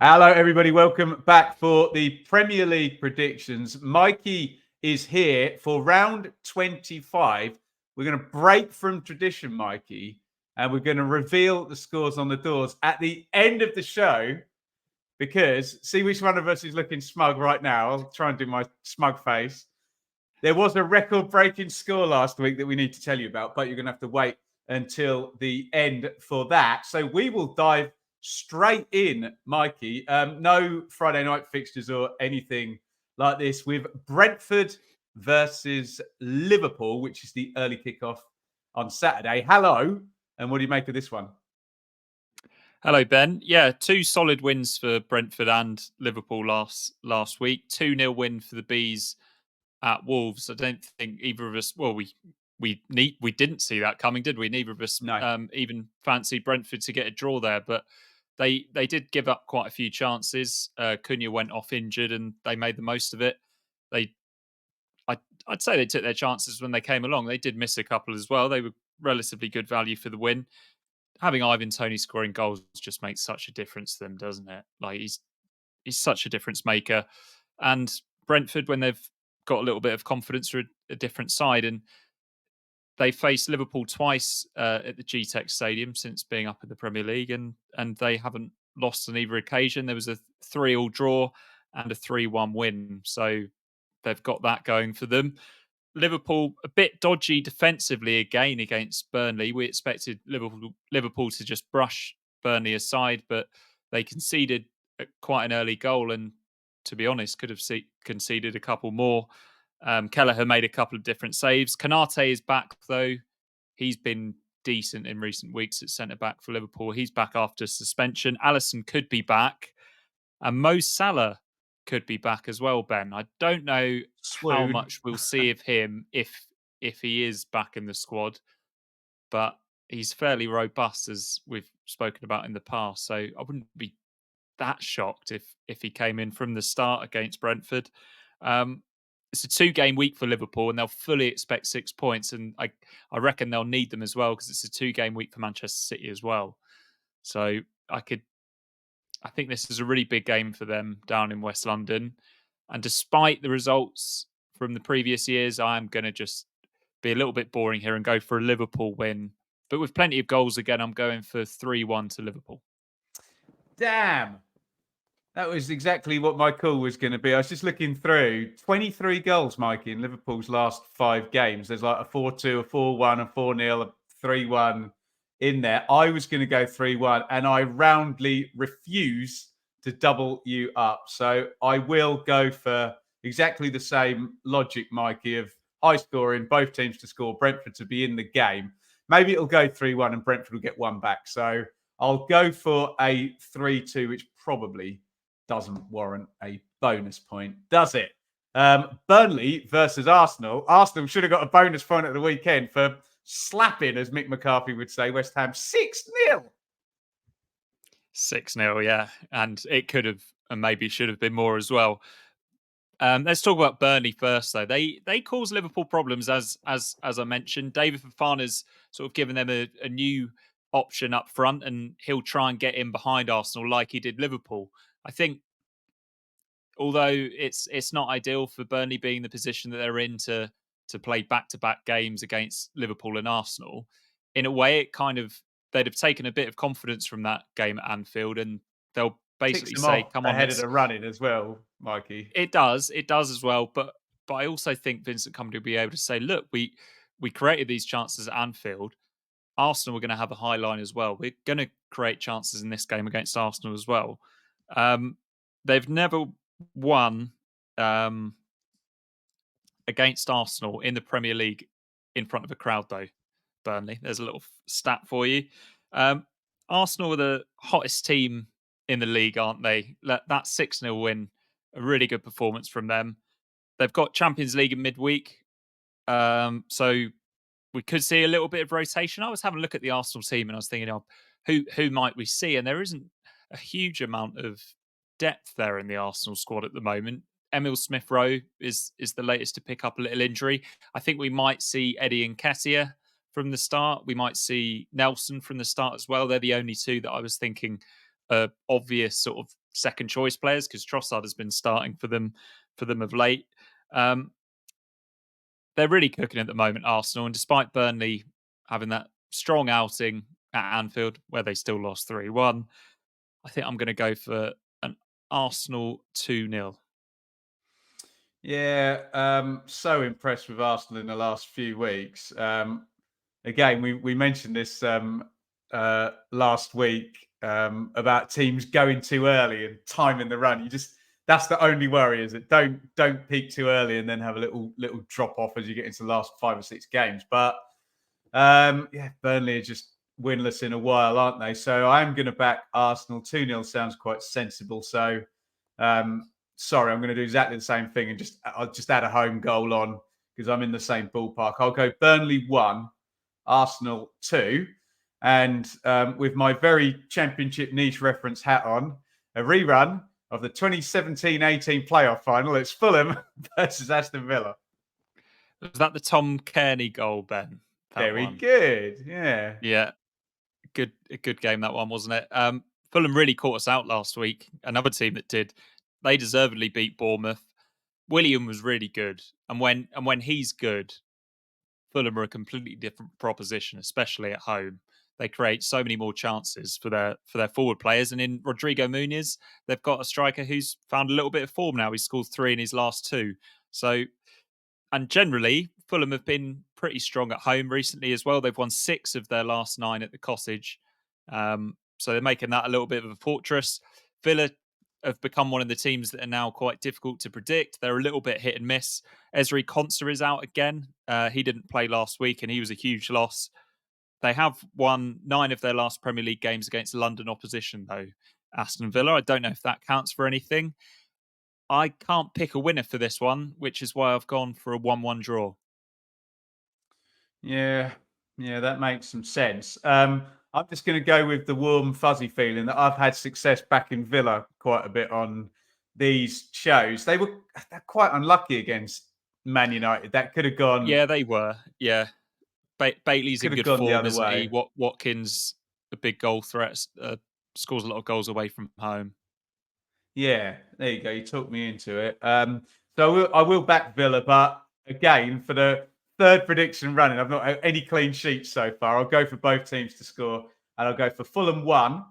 Hello, everybody. Welcome back for the Premier League predictions. Mikey is here for round 25. We're going to break from tradition, Mikey, and we're going to reveal the scores on the doors at the end of the show because see which one of us is looking smug right now. I'll try and do my smug face. There was a record-breaking score last week that we need to tell you about, but you're going to have to wait until the end for that. So we will dive straight in, Mikey. No Friday night fixtures or anything like this with Brentford versus Liverpool, which is the early kickoff on Saturday. Hello, and what do you make of this one? Hello, Ben. Yeah, two solid wins for Brentford and Liverpool last week. 2-0 win for the Bees at Wolves. I don't think either of us. Well, we didn't see that coming, did we? Neither of us even fancied Brentford to get a draw there, but they did give up quite a few chances. Cunha went off injured, and they made the most of it. I'd say they took their chances when they came along. They did miss a couple as well. They were relatively good value for the win. Having Ivan Toney scoring goals just makes such a difference to them, doesn't it? Like he's such a difference maker. And Brentford, when they've got a little bit of confidence, are a different side. And they faced Liverpool twice at the GTEC Stadium since being up in the Premier League, and they haven't lost on either occasion. There was a 3-3 draw and a 3-1 win, so they've got that going for them. Liverpool a bit dodgy defensively again against Burnley. We expected Liverpool to just brush Burnley aside, but they conceded quite an early goal, and to be honest, could have conceded a couple more. Kelleher made a couple of different saves. Konate is back though. He's been decent in recent weeks at centre back for Liverpool. He's back after suspension. Alisson could be back, and Mo Salah could be back as well, Ben. I don't know how much we'll see of him if he is back in the squad, but he's fairly robust, as we've spoken about in the past. So I wouldn't be that shocked if he came in from the start against Brentford. It's a 2-game week for Liverpool, and they'll fully expect 6 points, and I reckon they'll need them as well because it's a 2-game week for Manchester City as well. So I think this is a really big game for them down in West London. And despite the results from the previous years, I'm going to just be a little bit boring here and go for a Liverpool win. But with plenty of goals again, I'm going for 3-1 to Liverpool. Damn. That was exactly what my call was going to be. I was just looking through 23 goals, Mikey, in Liverpool's last 5 games. There's like a 4-2, a 4-1, a 4-0, a 3-1 in there. I was going to go 3-1, and I roundly refuse to double you up. So I will go for exactly the same logic, Mikey, of high scoring, both teams to score, Brentford to be in the game. Maybe it'll go 3-1 and Brentford will get one back. So I'll go for a 3-2, which probably doesn't warrant a bonus point, does it? Burnley versus Arsenal. Arsenal should have got a bonus point at the weekend for slapping, as Mick McCarthy would say, West Ham 6-0. 6-0, yeah. And it could have and maybe should have been more as well. Let's talk about Burnley first, though. They cause Liverpool problems, as I mentioned. David Fofana's sort of given them a new option up front, and he'll try and get in behind Arsenal like he did Liverpool. I think, although it's not ideal for Burnley being in the position that they're in to play back-to-back games against Liverpool and Arsenal, in a way, they'd have taken a bit of confidence from that game at Anfield, and they'll basically say, "Come on, ahead of the running as well, Mikey." It does as well, but I also think Vincent Kompany will be able to say, "Look, we created these chances at Anfield. Arsenal were going to have a high line as well. We're going to create chances in this game against Arsenal as well." They've never won against Arsenal in the Premier League in front of a crowd, though. Burnley, there's a little stat for you. Arsenal are the hottest team in the league, aren't they? That 6-0 win, a really good performance from them. They've got Champions League in midweek, so we could see a little bit of rotation. I was having a look at the Arsenal team and I was thinking, who might we see? And there isn't a huge amount of depth there in the Arsenal squad at the moment. Emil Smith-Rowe is the latest to pick up a little injury. I think we might see Eddie Nketiah from the start. We might see Nelson from the start as well. They're the only two that I was thinking obvious sort of second choice players because Trossard has been starting for them of late. They're really cooking at the moment, Arsenal, and despite Burnley having that strong outing at Anfield where they still lost 3-1, I think I'm going to go for an Arsenal 2-0. Yeah, so impressed with Arsenal in the last few weeks. Again, we mentioned this last week about teams going too early and timing the run. That's the only worry, is it? Don't peak too early and then have a little drop off as you get into the last 5 or 6 games. But yeah, Burnley are just winless in a while, aren't they? So I'm going to back Arsenal 2-0. Sounds quite sensible. So sorry, I'm going to do exactly the same thing and I'll just add a home goal on because I'm in the same ballpark. I'll go Burnley 1, Arsenal 2. And with my very championship niche reference hat on, a rerun of the 2017-18 playoff final. It's Fulham versus Aston Villa. Was that the Tom Kearney goal, Ben? Very good. Yeah. Yeah. A good game, that one, wasn't it? Fulham really caught us out last week. Another team that did. They deservedly beat Bournemouth. William was really good. And when he's good, Fulham are a completely different proposition, especially at home. They create so many more chances for their forward players. And in Rodrigo Muniz, they've got a striker who's found a little bit of form now. He scored 3 in his last 2. So, and generally, Fulham have been pretty strong at home recently as well. They've won 6 of their last 9 at the Cottage. So they're making that a little bit of a fortress. Villa have become one of the teams that are now quite difficult to predict. They're a little bit hit and miss. Ezri Konsa is out again. He didn't play last week and he was a huge loss. They have won 9 of their last Premier League games against London opposition, though, Aston Villa. I don't know if that counts for anything. I can't pick a winner for this one, which is why I've gone for a 1-1 draw. Yeah, that makes some sense. I'm just going to go with the warm, fuzzy feeling that I've had success back in Villa quite a bit on these shows. They're quite unlucky against Man United. That could have gone. Yeah, they were. Yeah, Bailey's in good gone the form, other isn't way. he? Watkins, a big goal threat, scores a lot of goals away from home. Yeah, there you go. You talked me into it. So I will back Villa, but again, for the third prediction running, I've not had any clean sheets so far. I'll go for both teams to score, and I'll go for Fulham 1,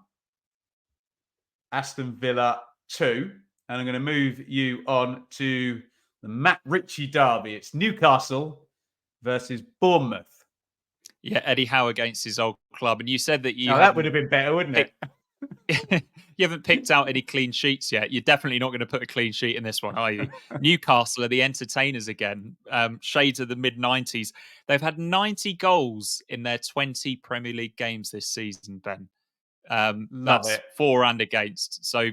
Aston Villa 2. And I'm going to move you on to the Matt Ritchie derby. It's Newcastle versus Bournemouth. Yeah, Eddie Howe against his old club. And you said that that would have been better, wouldn't it? You haven't picked out any clean sheets yet. You're definitely not going to put a clean sheet in this one, are you? Newcastle are the entertainers again. Shades of the mid-90s. They've had 90 goals in their 20 Premier League games this season, Ben. That's 4 and against. So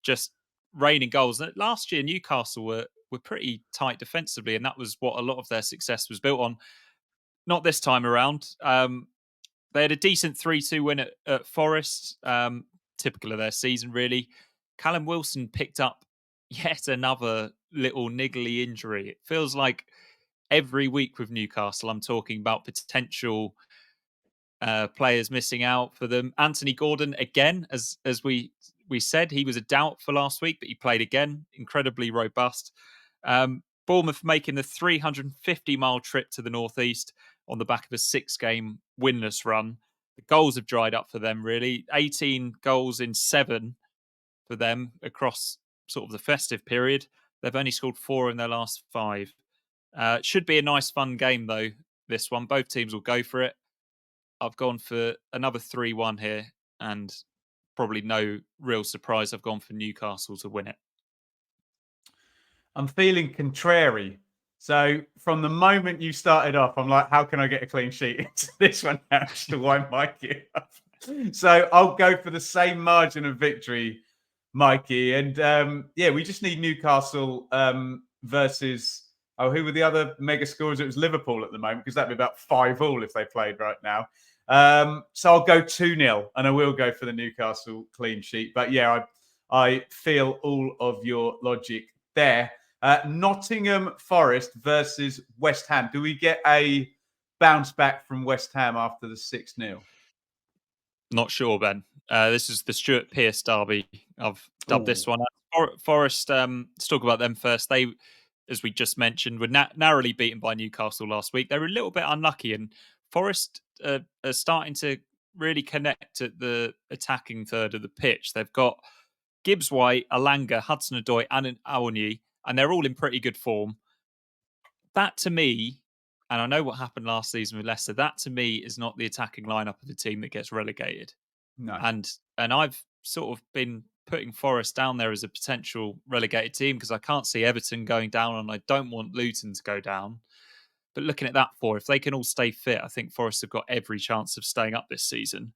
just raining goals. Last year, Newcastle were pretty tight defensively, and that was what a lot of their success was built on. Not this time around. They had a decent 3-2 win at Forest, typical of their season, really. Callum Wilson picked up yet another little niggly injury. It feels like every week with Newcastle, I'm talking about potential players missing out for them. Anthony Gordon, again, as we said, he was a doubt for last week, but he played again. Incredibly robust. Bournemouth making the 350-mile trip to the northeast on the back of a 6-game winless run. The goals have dried up for them, really. 18 goals in 7 for them across sort of the festive period. They've only scored 4 in their last 5. Should be a nice, fun game, though, this one. Both teams will go for it. I've gone for another 3-1 here, and probably no real surprise. I've gone for Newcastle to win it. I'm feeling contrary. So from the moment you started off, I'm like, how can I get a clean sheet into this one now to wind Mikey up? So I'll go for the same margin of victory, Mikey. And yeah, we just need Newcastle versus, who were the other mega scorers? It was Liverpool at the moment, because that'd be about 5-5 if they played right now. So I'll go 2-0, and I will go for the Newcastle clean sheet. But yeah, I feel all of your logic there. Nottingham Forest versus West Ham. Do we get a bounce back from West Ham after the 6-0? Not sure, Ben. This is the Stuart Pearce derby. I've dubbed this Ooh. one. Forest, let's talk about them first. They, as we just mentioned, were narrowly beaten by Newcastle last week. They were a little bit unlucky, and Forest are starting to really connect at the attacking third of the pitch. They've got Gibbs White, Alanga, Hudson-Odoi, and Awoniyi, and they're all in pretty good form. That to me, and I know what happened last season with Leicester, that to me is not the attacking lineup of the team that gets relegated. No. And I've sort of been putting Forest down there as a potential relegated team because I can't see Everton going down and I don't want Luton to go down. But looking at that if they can all stay fit, I think Forest have got every chance of staying up this season.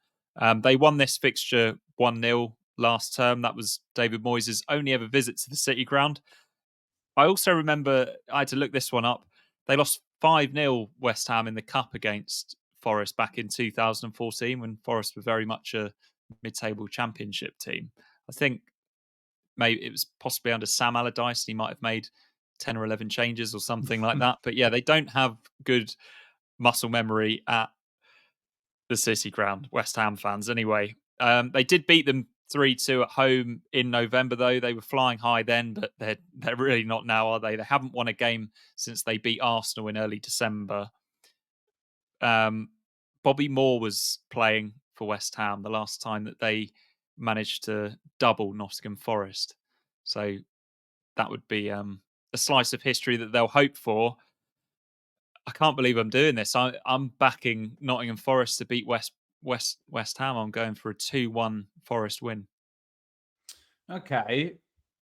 They won this fixture 1-0 last term. That was David Moyes' only ever visit to the City ground. I also remember, I had to look this one up, they lost 5-0 West Ham in the Cup against Forest back in 2014 when Forest were very much a mid-table championship team. I think maybe it was possibly under Sam Allardyce. He might have made 10 or 11 changes or something like that. But yeah, they don't have good muscle memory at the City ground, West Ham fans anyway. They did beat them 3-2 at home in November, though. They were flying high then, but they're really not now, are they? They haven't won a game since they beat Arsenal in early December. Bobby Moore was playing for West Ham the last time that they managed to double Nottingham Forest. So that would be a slice of history that they'll hope for. I can't believe I'm doing this. I'm backing Nottingham Forest to beat West Ham. I'm going for a 2-1 Forest win. Okay.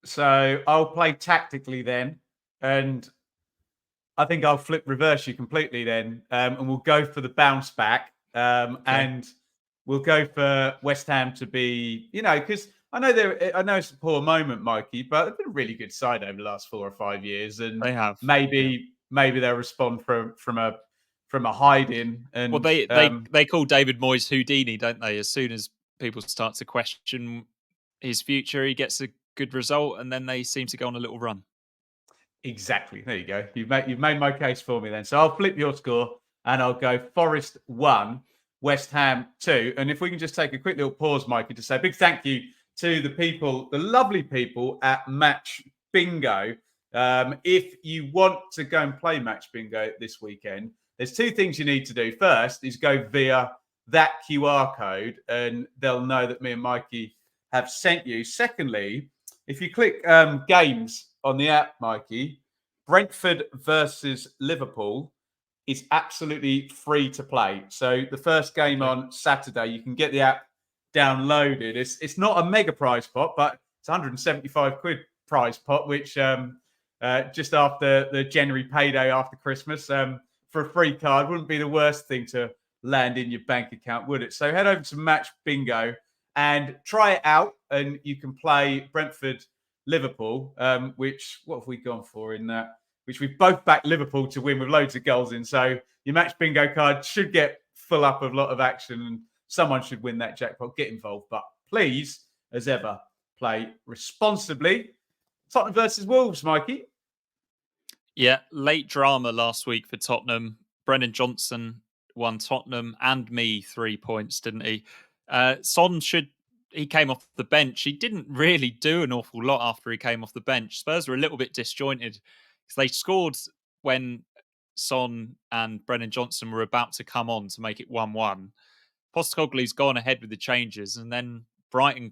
So I'll play tactically then. And I think I'll flip reverse you completely then. And we'll go for the bounce back. And we'll go for West Ham to be, because I know it's a poor moment, Mikey, but they've been a really good side over the last 4 or 5 years. And They have. maybe they'll respond from a hiding. And Well, they call David Moyes Houdini, don't they? As soon as people start to question his future, he gets a good result, and then they seem to go on a little run. Exactly. There you go. You've made my case for me then. So I'll flip your score and I'll go Forest 1, West Ham 2. And if we can just take a quick little pause, Mikey, to say a big thank you to the lovely people at Match Bingo. If you want to go and play Match Bingo this weekend, there's 2 things you need to do. First is go via that QR code and they'll know that me and Mikey have sent you. Secondly, if you click games on the app, Mikey, Brentford versus Liverpool is absolutely free to play. So the first game on Saturday, you can get the app downloaded. It's not a mega prize pot, but it's 175 quid prize pot, which just after the January payday after Christmas, for a free card wouldn't be the worst thing to land in your bank account, would it? So head over to Match Bingo and try it out, and you can play Brentford Liverpool, which what have we gone for in that? Which we've both backed Liverpool to win with loads of goals in. So your Match Bingo card should get full up of a lot of action, and someone should win that jackpot. Get involved, but please, as ever, play responsibly. Tottenham versus Wolves, Mikey. Yeah, late drama last week for Tottenham. Brennan Johnson won Tottenham and me 3 points, didn't he? He came off the bench. He didn't really do an awful lot after he came off the bench. Spurs were a little bit disjointed because they scored when Son and Brennan Johnson were about to come on to make it 1-1. Postecoglou's gone ahead with the changes, and then Brighton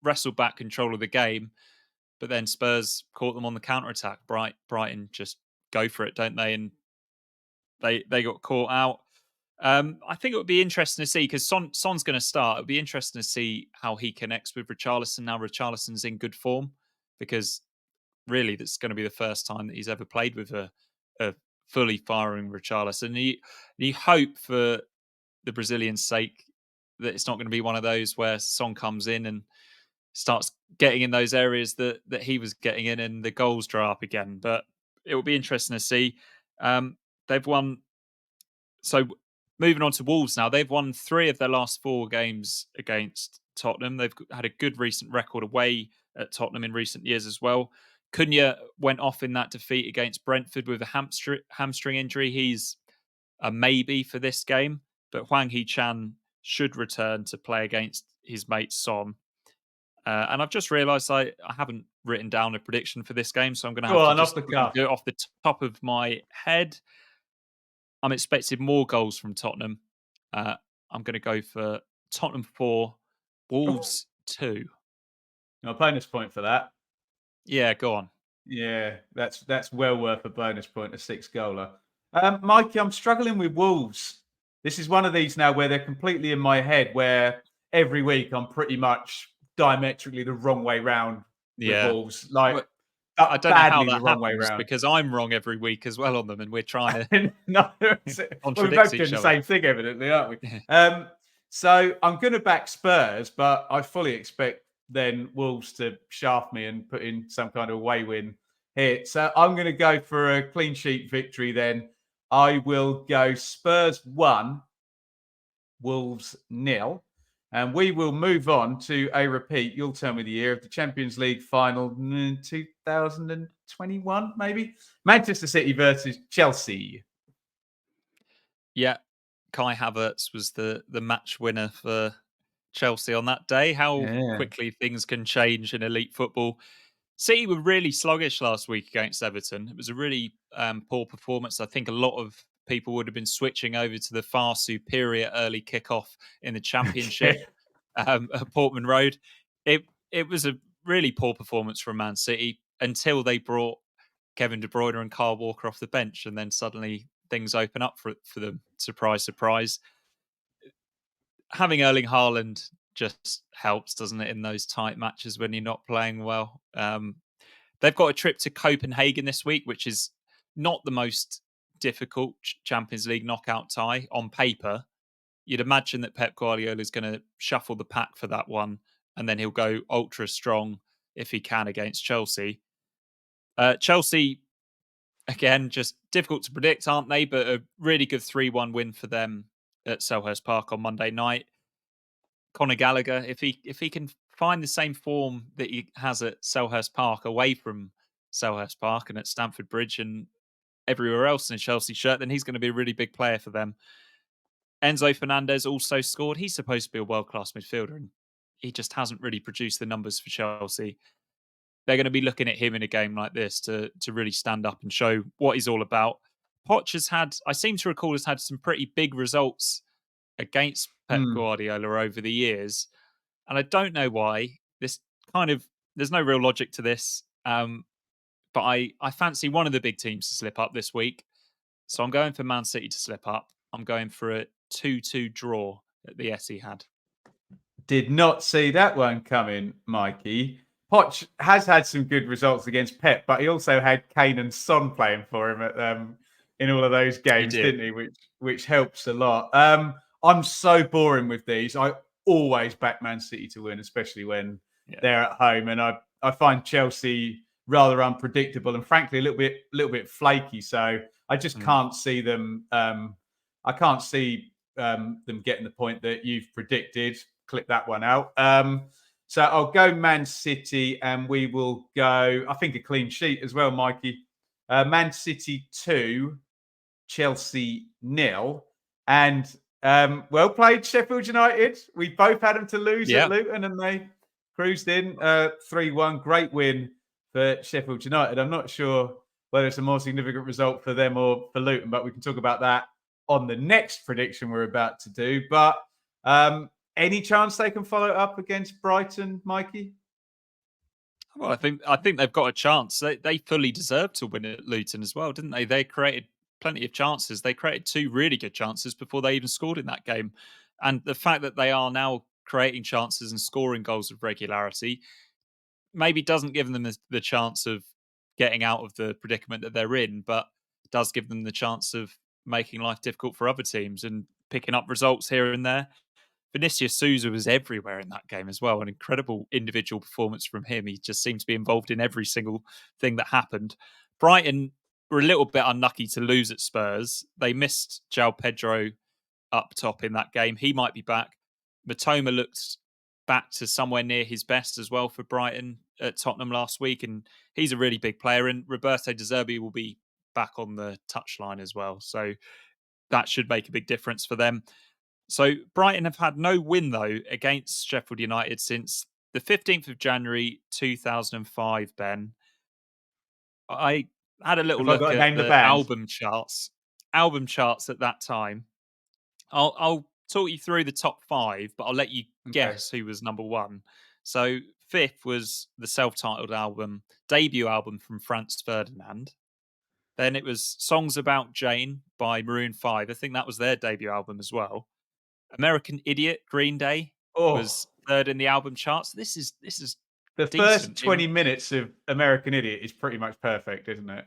wrestled back control of the game, but then Spurs caught them on the counter-attack. Brighton just go for it, don't they? And they got caught out. I think it would be interesting to see because Son's going to start. It would be interesting to see how he connects with Richarlison now. Richarlison's in good form because really that's going to be the first time that he's ever played with a fully firing Richarlison. You hope for the Brazilian's sake that it's not going to be one of those where Son comes in and starts getting in those areas that he was getting in and the goals dry up again. But it will be interesting to see. They've won. So moving on to Wolves now, they've won 3 of their last 4 games against Tottenham. They've had a good recent record away at Tottenham in recent years as well. Cunha went off in that defeat against Brentford with a hamstring injury. He's a maybe for this game, but Hwang Hee-chan should return to play against his mate Son. And I've just realised I haven't written down a prediction for this game, so I'm going to Go have to on, off just the quickly cuff. do it off the top of my head. I'm expecting more goals from Tottenham. Uh, I'm going to go for Tottenham 4, Wolves 2. No bonus point for that. Yeah, go on. Yeah, that's well worth a bonus point, a 6-goaler. Mikey, I'm struggling with Wolves. This is one of these now where they're completely in my head, where every week I'm pretty much diametrically the wrong way round with Yeah. Wolves, like Well, I don't know how badly the that wrong way happens round. because I'm wrong every week as well on them, and we're trying to No, well, we're contradict both doing each the other. same thing, evidently, aren't we? So I'm going to back Spurs, but I fully expect then Wolves to shaft me and put in some kind of away win here. So I'm going to go for a clean sheet victory then. I will go Spurs 1, Wolves 0. And we will move on to a repeat. You'll tell me the year of the Champions League final 2021, maybe. Manchester City versus Chelsea. Yeah, Kai Havertz was the match winner for Chelsea on that day. How Yeah. quickly things can change in elite football. City were really sluggish last week against Everton. It was a really poor performance. I think a lot of people would have been switching over to the far superior early kickoff in the Championship at Portman Road. It was a really poor performance from Man City until they brought Kevin De Bruyne and Kyle Walker off the bench, and then suddenly things open up for them. Surprise, surprise. Having Erling Haaland just helps, doesn't it, in those tight matches when you're not playing well. They've got a trip to Copenhagen this week, which is not the most difficult Champions League knockout tie on paper. You'd imagine that Pep Guardiola is going to shuffle the pack for that one, and then he'll go ultra strong if he can against Chelsea. Chelsea, again, just difficult to predict, aren't they? But a really good 3-1 win for them at Selhurst Park on Monday night. Conor Gallagher, if he can find the same form that he has at Selhurst Park, away from Selhurst Park and at Stamford Bridge and everywhere else in a Chelsea shirt, then he's going to be a really big player for them. Enzo Fernandez also scored. He's supposed to be a world-class midfielder, and he just hasn't really produced the numbers for Chelsea. They're going to be looking at him in a game like this to really stand up and show what he's all about. Poch has had, I seem to recall, has had some pretty big results against Pep Hmm. Guardiola over the years. And I don't know why. This kind of, there's no real logic to this. But I fancy one of the big teams to slip up this week. So I'm going for Man City to slip up. I'm going for a 2-2 draw at the Etihad. Did not see that one coming, Mikey. Poch has had some good results against Pep, but he also had Kane and Son playing for him at in all of those He games, did. didn't he? Which helps a lot. I'm so boring with these. I always back Man City to win, especially when Yeah. they're at home, and I find Chelsea rather unpredictable and frankly a little bit flaky. So I just can't see them. I can't see them getting the point that you've predicted. Clip that one out. So I'll go Man City, and we will go. I think a clean sheet as well, Mikey. Man City 2, Chelsea 0, and well played, Sheffield United. We both had them to lose at Yeah. Luton, and they cruised in 3-1. Great win for Sheffield United. I'm not sure whether it's a more significant result for them or for Luton, but we can talk about that on the next prediction we're about to do. But any chance they can follow it up against Brighton, Mikey? Well, I think they've got a chance. They fully deserved to win at Luton as well, didn't they? They created plenty of chances. They created 2 really good chances before they even scored in that game. And the fact that they are now creating chances and scoring goals with regularity maybe doesn't give them the chance of getting out of the predicament that they're in, but does give them the chance of making life difficult for other teams and picking up results here and there. Vinicius Souza was everywhere in that game as well. An incredible individual performance from him. He just seemed to be involved in every single thing that happened. Brighton were a little bit unlucky to lose at Spurs. They missed João Pedro up top in that game. He might be back. Matoma looked back to somewhere near his best as well for Brighton at Tottenham last week, and he's a really big player. And Roberto De Zerbi will be back on the touchline as well, so that should make a big difference for them. So Brighton have had no win, though, against Sheffield United since the 15th of January 2005, Ben. I had a little Have I look got to at name the the band? album charts at that time. I'll talk you through the top five, but I'll let you Okay. guess who was number one. So fifth was the self-titled album, debut album from Franz Ferdinand. Then it was Songs About Jane by Maroon 5. I think that was their debut album as well. American Idiot, Green Day, Oh, was third in the album charts. This is the first decent, 20 minutes of American Idiot is pretty much perfect, isn't it?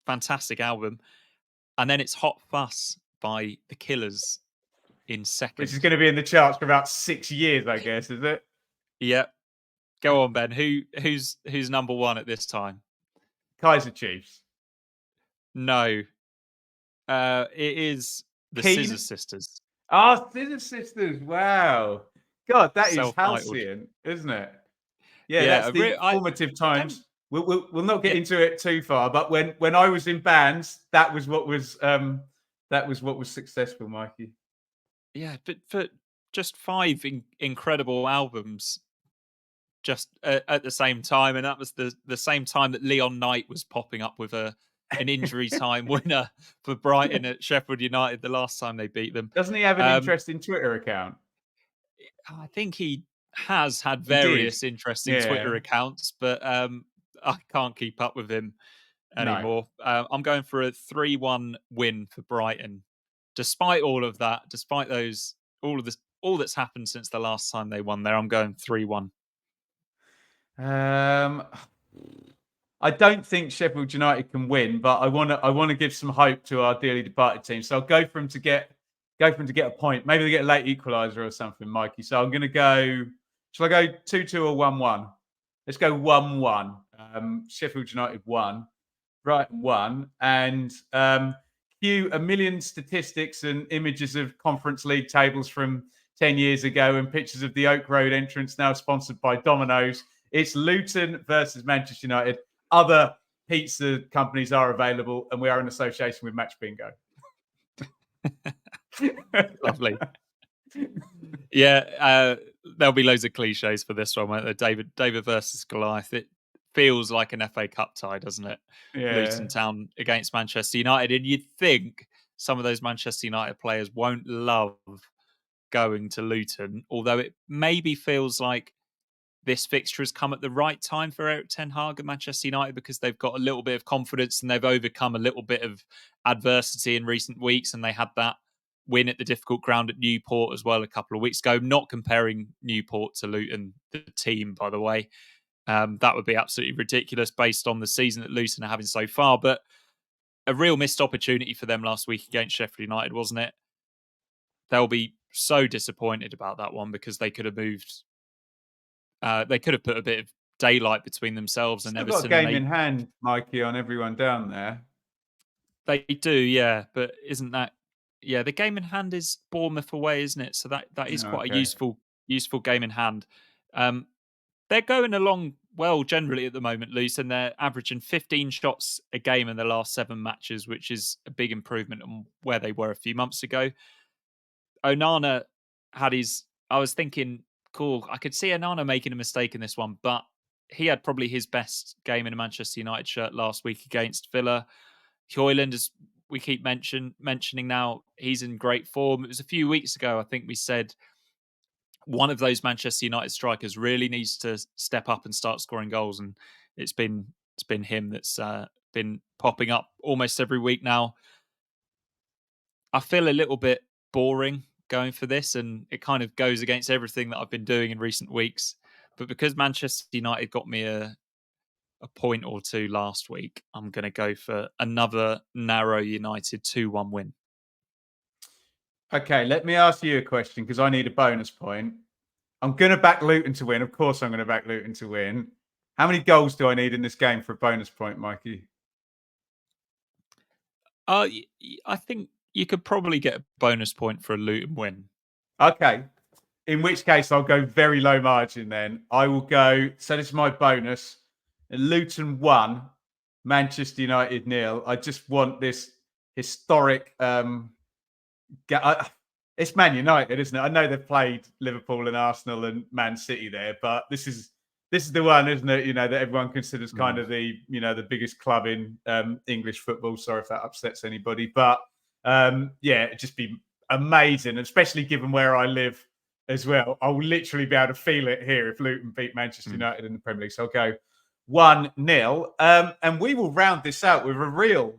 fantastic album. And then it's Hot Fuss by The Killers in Which is second. going to be in the charts for about 6 years, I guess, is it? Yep. Go on, Ben. Who's number one at this time? Kaiser Chiefs. No. It is the Scissor Keen. Sisters. Oh, Scissor Sisters. Wow. God, that is Self-titled. halcyon, isn't it? Yeah, Yeah, that's the formative I don't. times. We'll not get Yeah, into it too far, but when I was in bands, that was what was successful, Mikey. yeah, but for just five incredible albums, just at the same time, and that was the same time that Leon Knight was popping up with an injury time winner for Brighton at Sheffield United the last time they beat them. Doesn't he have an Um, interesting Twitter account? I think he has had He did. various interesting Twitter Yeah. accounts, but I can't keep up with him No. anymore. I'm going for a 3-1 win for Brighton. Despite all of that, despite those all that's happened since the last time they won there, I'm going 3-1. Um, I don't think Sheffield United can win, but I want to give some hope to our dearly departed team. So I'll go for them to get a point. Maybe they get a late equaliser or something, Mikey. So I'm going to go. Shall I go 2-2 or 1-1? Let's go 1-1. Sheffield United won, Brighton won, and cue a million statistics and images of Conference League tables from 10 years ago and pictures of the Oak Road entrance now sponsored by Domino's. It's Luton versus Manchester United. Other pizza companies are available, and we are in association with Match Bingo. Lovely. Yeah, there'll be loads of cliches for this one, won't there? David versus Goliath. It feels like an FA Cup tie, doesn't it? Yeah. Luton Town against Manchester United, and you'd think some of those Manchester United players won't love going to Luton, although it maybe feels like this fixture has come at the right time for Eric Ten Hag and Manchester United because they've got a little bit of confidence and they've overcome a little bit of adversity in recent weeks, and they had that win at the difficult ground at Newport as well a couple of weeks ago. Not comparing Newport to Luton, the team, by the way. That would be absolutely ridiculous based on the season that Luton are having so far, but a real missed opportunity for them last week against Sheffield United, wasn't it? They'll be so disappointed about that one because they could have moved. They could have put a bit of daylight between themselves and Still got a Everton, and game in hand, Mikey, on everyone down there. they do, yeah. But isn't that, yeah? The game in hand is Bournemouth away, isn't it? So that is quite a Okay. useful game in hand. They're going along well generally at the moment, Luce, and they're averaging 15 shots a game in the last 7 matches, which is a big improvement on where they were a few months ago. Onana had his. I was thinking, cool, I could see Onana making a mistake in this one, but he had probably his best game in a Manchester United shirt last week against Villa. Højlund, as we keep mentioning now, he's in great form. It was a few weeks ago, I think we said one of those Manchester United strikers really needs to step up and start scoring goals, and it's been him that's been popping up almost every week now. I feel a little bit boring going for this, and it kind of goes against everything that I've been doing in recent weeks. But because Manchester United got me a point or two last week, I'm going to go for another narrow United 2-1 win. Okay, let me ask you a question because I need a bonus point. I'm going to back Luton to win. Of course, I'm going to back Luton to win. How many goals do I need in this game for a bonus point, Mikey? I think you could probably get a bonus point for a Luton win. Okay. In which case, I'll go very low margin then. I will go. So, this is my bonus. Luton 1, Manchester United 0. I just want this historic. It's Man United, isn't it? I know they've played Liverpool and Arsenal and Man City there, but this is the one, isn't it? That everyone considers kind of the biggest club in English football. Sorry if that upsets anybody, but it'd just be amazing, especially given where I live as well. I'll literally be able to feel it here if Luton beat Manchester United in the Premier League. So I'll go 1-0, and we will round this out with a real.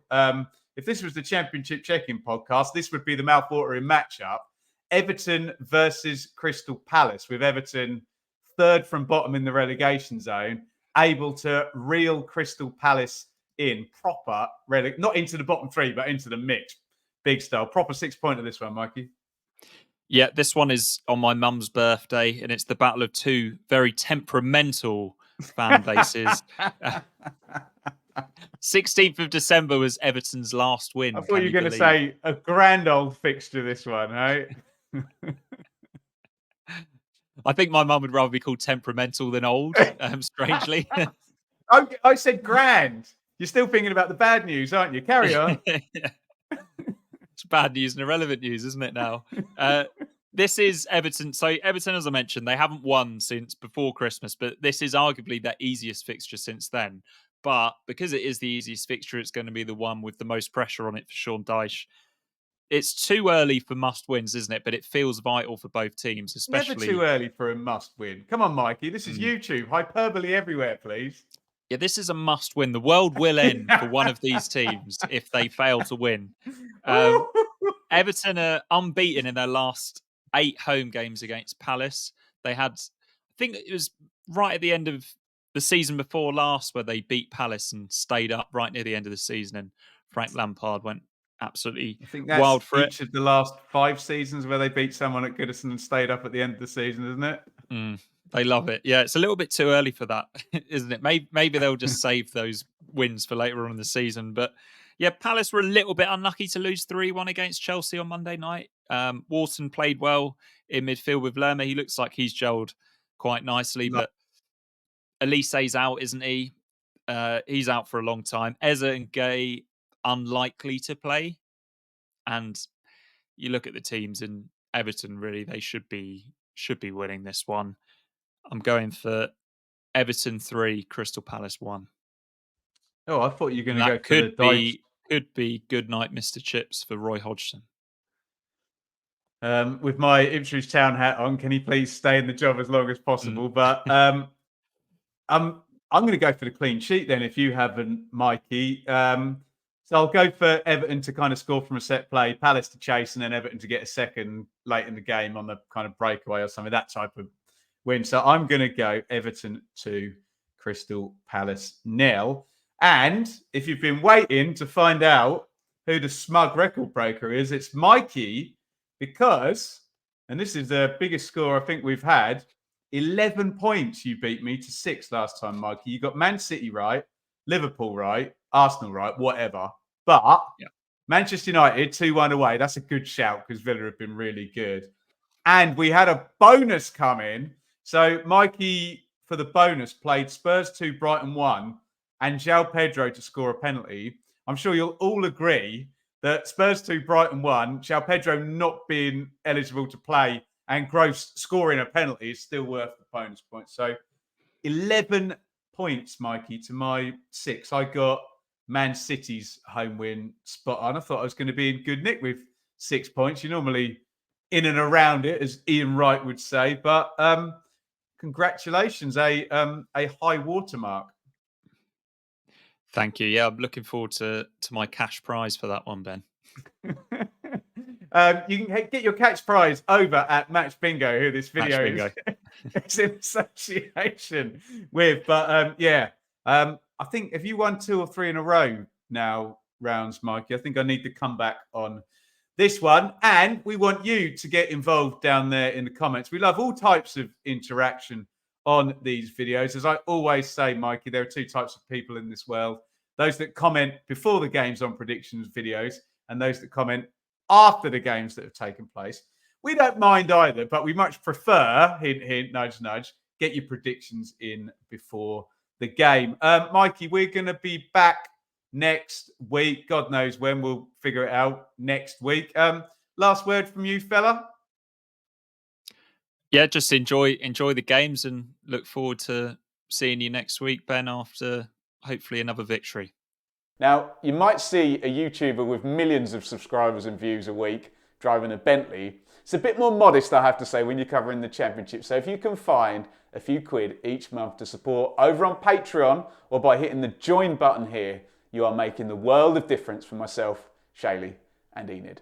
If this was the Championship check-in podcast, this would be the mouth-watering matchup. Everton versus Crystal Palace, with Everton third from bottom in the relegation zone, able to reel Crystal Palace in proper, not into the bottom three, but into the mix. Big style. Proper 6-pointer this one, Mikey. Yeah, this one is on my mum's birthday, and it's the battle of two very temperamental fan bases. 16th of December was Everton's last win. I thought you were going to say a grand old fixture, this one, right? I think my mum would rather be called temperamental than old, strangely. I said grand. You're still thinking about the bad news, aren't you? Carry on. It's bad news and irrelevant news, isn't it now? This is Everton. So Everton, as I mentioned, they haven't won since before Christmas, but this is arguably their easiest fixture since then. But because it is the easiest fixture, it's going to be the one with the most pressure on it for Sean Dyche. It's too early for must-wins, isn't it? But it feels vital for both teams, especially... Never too early for a must-win. Come on, Mikey. This is YouTube. Hyperbole everywhere, please. Yeah, this is a must-win. The world will end for one of these teams if they fail to win. Everton are unbeaten in their last 8 home games against Palace. They had, I think it was right at the end of the season before last where they beat Palace and stayed up right near the end of the season, and Frank Lampard went absolutely wild for each of the last 5 seasons where they beat someone at Goodison and stayed up at the end of the season, isn't it? They love it. Yeah, it's a little bit too early for that, isn't it? Maybe they'll just save those wins for later on in the season. But yeah, Palace were a little bit unlucky to lose 3-1 against Chelsea on Monday night. Wharton played well in midfield with Lerma. He looks like he's gelled quite nicely, but Elise's out, isn't he? He's out for a long time. Eze and Gay unlikely to play. And you look at the teams in Everton, really, they should be winning this one. I'm going for Everton 3, Crystal Palace 1. Oh, I thought you were going to go for the Dyche. Could be good night, Mr. Chips, for Roy Hodgson. With my Ipswich Town hat on, can he please stay in the job as long as possible? But I'm going to go for the clean sheet then, if you haven't, Mikey. So I'll go for Everton to kind of score from a set play, Palace to chase, and then Everton to get a second late in the game on the kind of breakaway or something, that type of win. So I'm going to go Everton 2, Crystal Palace 0. And if you've been waiting to find out who the smug record breaker is, it's Mikey, because, and this is the biggest score I think we've had, 11 points you beat me to 6 last time, Mikey. You got Man City right, Liverpool right, Arsenal right, whatever. But Manchester United 2-1 away. That's a good shout because Villa have been really good. And we had a bonus come in. So Mikey, for the bonus, played Spurs 2, Brighton 1, and João Pedro to score a penalty. I'm sure you'll all agree that Spurs 2, Brighton 1, João Pedro not being eligible to play and Gross scoring a penalty is still worth the bonus points. So 11 points, Mikey, to my 6. I got Man City's home win spot on. I thought I was going to be in good nick with 6 points. You're normally in and around it, as Ian Wright would say. But congratulations, a high watermark. Thank you. Yeah, I'm looking forward to my cash prize for that one, Ben. You can get your catch prize over at Match Bingo, who this video is in association with. But I think if you won 2 or 3 in a row now, rounds, Mikey, I think I need to come back on this one. And we want you to get involved down there in the comments. We love all types of interaction on these videos. As I always say, Mikey, there are 2 types of people in this world. Those that comment before the games on predictions videos and those that comment after the games that have taken place. We don't mind either, but we much prefer, hint, hint, nudge, nudge, get your predictions in before the game. Mikey, we're going to be back next week. God knows when. We'll figure it out next week. Last word from you, fella? Yeah, just enjoy the games and look forward to seeing you next week, Ben, after hopefully another victory. Now, you might see a YouTuber with millions of subscribers and views a week driving a Bentley. It's a bit more modest, I have to say, when you're covering the Championship. So if you can find a few quid each month to support over on Patreon or by hitting the join button here, you are making the world of difference for myself, Shaylee and Enid.